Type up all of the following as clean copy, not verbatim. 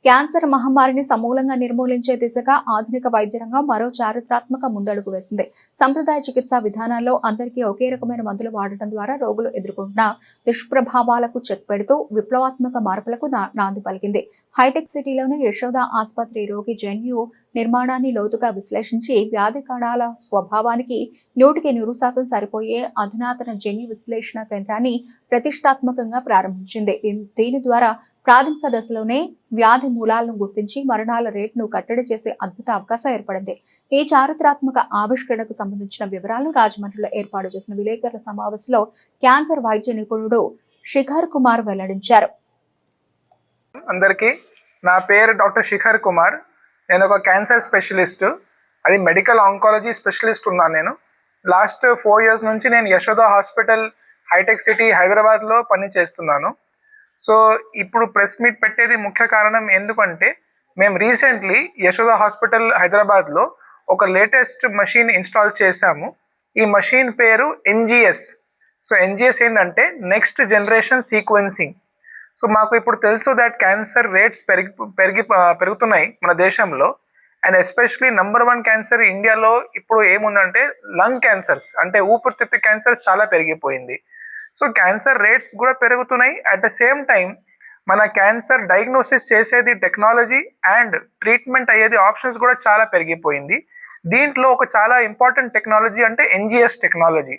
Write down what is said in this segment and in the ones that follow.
Cancer మహమ్మారిని సమూలంగా నిర్మూలించే దిశగా ఆధునిక వైద్య రంగం మరో చారిత్రాత్మక ముందడుగు వేసింది. సంప్రదాయ చికిత్సా విధానాల్లో అందరికీ ఒకే రకమైన మందులు వాడటం ద్వారా రోగులు ఎదుర్కొంటున్న దుష్ప్రభావాలకు చెక్ పెడుతూ విప్లవాత్మక మార్పులకు నాంది పలికింది. హైటెక్ సిటీలోని యశోద ఆసుపత్రి రోగి జన్యు నిర్మాణాన్ని లోతుగా విశ్లేషించి వ్యాధి కణాల స్వభావానికి 100% సరిపోయే అధునాతన జన్యు విశ్లేషణ కేంద్రాన్ని ప్రతిష్టాత్మకంగా ప్రారంభించింది. దీని ద్వారా ప్రాథమిక దశలోనే వ్యాధి మూలాలను గుర్తించి మరణాల రేటును కట్టడి చేసే అద్భుత అవకాశం ఏర్పడింది. ఈ చారిత్రాత్మక ఆవిష్కరణకు సంబంధించిన వివరాలు రాజమండ్రిలో ఏర్పాటు చేసిన విలేకరుల సమావేశంలో క్యాన్సర్ వైద్య నిపుణుడు శిఖర్ కుమార్ వెల్లడించారు. అందరికీ నా పేరు డాక్టర్ శిఖర్ కుమార్. నేను ఒక క్యాన్సర్ స్పెషలిస్ట్, అది మెడికల్ ఆంకాలజీ స్పెషలిస్ట్ ఉన్నాను. నేను లాస్ట్ 4 years నుంచి నేను యశోద హాస్పిటల్ హైటెక్ సిటీ హైదరాబాద్లో పని చేస్తున్నాను. సో ఇప్పుడు ప్రెస్ మీట్ పెట్టేది ముఖ్య కారణం ఎందుకంటే మేము రీసెంట్లీ యశోద హాస్పిటల్ హైదరాబాద్లో ఒక లేటెస్ట్ మషిన్ ఇన్స్టాల్ చేశాము. ఈ మషిన్ పేరు NGS. సో NGS ఏంటంటే నెక్స్ట్ జనరేషన్ సీక్వెన్సింగ్. సో మాకు ఇప్పుడు తెలుసు దట్ క్యాన్సర్ రేట్స్ పెరుగుతున్నాయి మన దేశంలో. అండ్ ఎస్పెషలీ నెంబర్ 1 క్యాన్సర్ ఇండియాలో ఇప్పుడు ఏముందంటే లంగ్ క్యాన్సర్స్, అంటే ఊపిరితిత్తు క్యాన్సర్ చాలా పెరిగిపోయింది. సో క్యాన్సర్ రేట్స్ కూడా పెరుగుతున్నాయి. అట్ ద సేమ్ టైం మన క్యాన్సర్ డయాగ్నోసిస్ చేసేది టెక్నాలజీ అండ్ ట్రీట్మెంట్ అయ్యేది ఆప్షన్స్ కూడా చాలా పెరిగిపోయింది. దీంట్లో ఒక చాలా ఇంపార్టెంట్ టెక్నాలజీ అంటే NGS టెక్నాలజీ.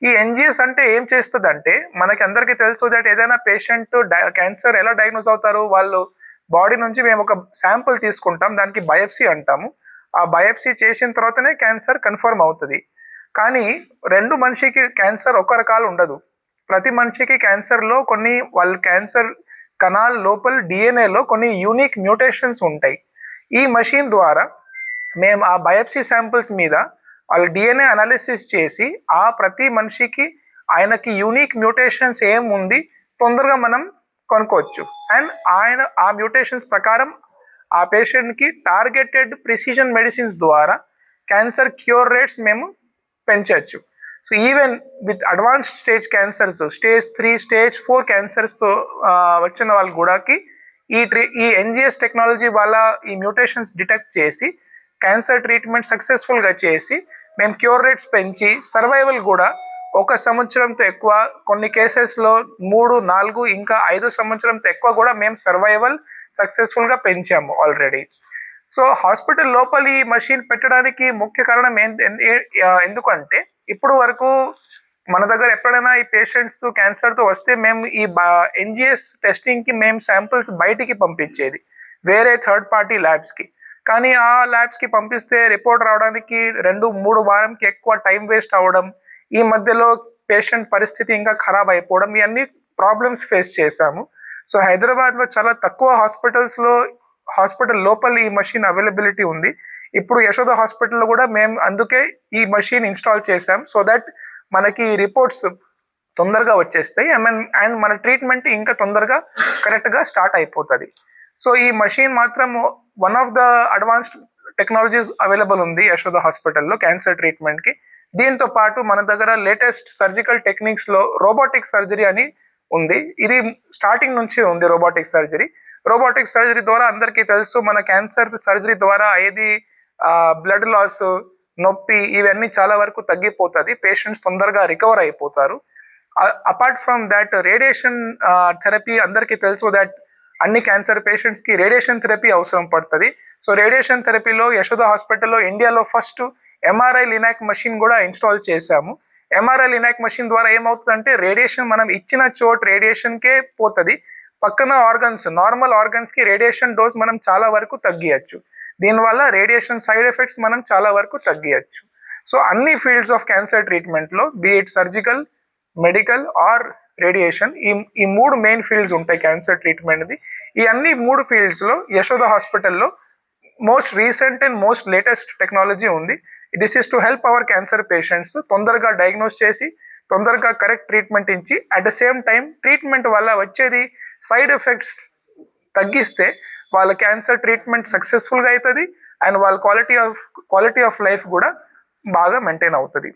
ఈ NGS అంటే ఏం చేస్తుందంటే, మనకి అందరికీ తెలుసు దట్ ఏదైనా పేషెంట్ క్యాన్సర్ ఎలా డయాగ్నోస్ అవుతారు, వాళ్ళు బాడీ నుంచి మేము ఒక శాంపుల్ తీసుకుంటాం, దానికి బయాప్సీ అంటాము. ఆ బయాప్సీ చేసిన తర్వాతనే క్యాన్సర్ కన్ఫర్మ్ అవుతుంది. కానీ 2 మనిషికి క్యాన్సర్ ఒక రకాలు ఉండదు. ప్రతి మనిషికి క్యాన్సర్లో కొన్ని వాళ్ళ క్యాన్సర్ కణాల లోపల DNAలో కొన్ని యూనిక్ మ్యూటేషన్స్ ఉంటాయి. ఈ మషిన్ ద్వారా మేము ఆ బయాప్సీ శాంపిల్స్ మీద వాళ్ళ DNA అనాలిసిస్ చేసి ఆ ప్రతి మనిషికి ఆయనకి యూనిక్ మ్యూటేషన్స్ ఏముంది తొందరగా మనం కనుక్కోవచ్చు. అండ్ ఆ మ్యూటేషన్స్ ప్రకారం ఆ పేషెంట్కి టార్గెటెడ్ ప్రిసిషన్ మెడిసిన్స్ ద్వారా క్యాన్సర్ క్యూర్ రేట్స్ మేము పెంచవచ్చు. So even with advanced stage cancers, stage 3, stage 4 క్యాన్సర్స్తో వచ్చిన వాళ్ళు కూడాకి ఈ NGS టెక్నాలజీ వల్ల ఈ మ్యూటేషన్స్ డిటెక్ట్ చేసి క్యాన్సర్ ట్రీట్మెంట్ సక్సెస్ఫుల్గా చేసి మేము క్యూర్ రేట్స్ పెంచి సర్వైవల్ కూడా 1 సంవత్సరంతో ఎక్కువ, కొన్ని కేసెస్లో 3, 4 ఇంకా 5 సంవత్సరంతో ఎక్కువ కూడా మేము సర్వైవల్ సక్సెస్ఫుల్గా పెంచాము ఆల్రెడీ. సో హాస్పిటల్ లోపల ఈ మషిన్ పెట్టడానికి ముఖ్య కారణం ఎందుకంటే ఇప్పుడు వరకు మన దగ్గర ఎప్పుడైనా ఈ పేషెంట్స్ క్యాన్సర్తో వస్తే మేము ఈ NGS టెస్టింగ్కి మేము శాంపిల్స్ బయటికి పంపించేది వేరే థర్డ్ పార్టీ ల్యాబ్స్కి. కానీ ఆ ల్యాబ్స్కి పంపిస్తే రిపోర్ట్ రావడానికి 2-3 వారంకి ఎక్కువ టైం వేస్ట్ అవ్వడం, ఈ మధ్యలో పేషెంట్ పరిస్థితి ఇంకా ఖరాబ్ అయిపోవడం, ఇవన్నీ ప్రాబ్లమ్స్ ఫేస్ చేశాము. సో హైదరాబాద్లో చాలా తక్కువ హాస్పిటల్ లోపల ఈ మషిన్ అవైలబిలిటీ ఉంది. ఇప్పుడు యశోద హాస్పిటల్లో కూడా మేము అందుకే ఈ మషిన్ ఇన్స్టాల్ చేసాం, సో దట్ మనకి రిపోర్ట్స్ తొందరగా వచ్చేస్తాయి అండ్ మన ట్రీట్మెంట్ ఇంకా తొందరగా కరెక్ట్గా స్టార్ట్ అయిపోతుంది. సో ఈ మషిన్ మాత్రం one of the advanced technologies available ఉంది యశోద హాస్పిటల్లో క్యాన్సర్ ట్రీట్మెంట్కి. దీంతో పాటు మన దగ్గర లేటెస్ట్ సర్జికల్ టెక్నిక్స్లో రోబోటిక్ సర్జరీ అని ఉంది. ఇది స్టార్టింగ్ నుంచి ఉంది రోబోటిక్ సర్జరీ. రోబోటిక్ సర్జరీ ద్వారా అందరికీ తెలుసు మన క్యాన్సర్ సర్జరీ ద్వారా ఏది బ్లడ్ లాస్, నొప్పి ఇవన్నీ చాలా వరకు తగ్గిపోతుంది, పేషెంట్స్ తొందరగా రికవర్ అయిపోతారు. Apart from that radiation therapy అందరికీ తెలుసు దట్ అన్ని క్యాన్సర్ పేషెంట్స్కి రేడియేషన్ థెరపీ అవసరం పడుతుంది. సో రేడియేషన్ థెరపీలో యశోద హాస్పిటల్లో ఇండియాలో ఫస్ట్ MRI లినాక్ మషిన్ కూడా ఇన్స్టాల్ చేశాము. MRI లినాక్ మషిన్ ద్వారా ఏమవుతుందంటే రేడియేషన్ మనం ఇచ్చిన చోటు రేడియేషన్కే పోతుంది, పక్కన ఆర్గన్స్ నార్మల్ ఆర్గన్స్కి రేడియేషన్ డోస్ మనం చాలా వరకు తగ్గియచ్చు. దీనివల్ల రేడియేషన్ సైడ్ ఎఫెక్ట్స్ మనం చాలా వరకు తగ్గియచ్చు. సో అన్ని ఫీల్డ్స్ ఆఫ్ క్యాన్సర్ ట్రీట్మెంట్లో be it surgical, medical or radiation, ఈ 3 మెయిన్ ఫీల్డ్స్ ఉంటాయి క్యాన్సర్ ట్రీట్మెంట్ది. ఈ అన్ని 3 ఫీల్డ్స్లో యశోద హాస్పిటల్లో most recent and most latest technology ఉంది. This is to help our cancer patients తొందరగా డయాగ్నోస్ చేసి తొందరగా కరెక్ట్ ట్రీట్మెంట్ ఇచ్చి at the same time treatment వల్ల వచ్చేది సైడ్ ఎఫెక్ట్స్ తగ్గిస్తే వాళ్ళ క్యాన్సర్ ట్రీట్మెంట్ సక్సెస్ఫుల్గా అవుతుంది అండ్ వాళ్ళ క్వాలిటీ ఆఫ్ లైఫ్ కూడా బాగా మెయింటైన్ అవుతుంది.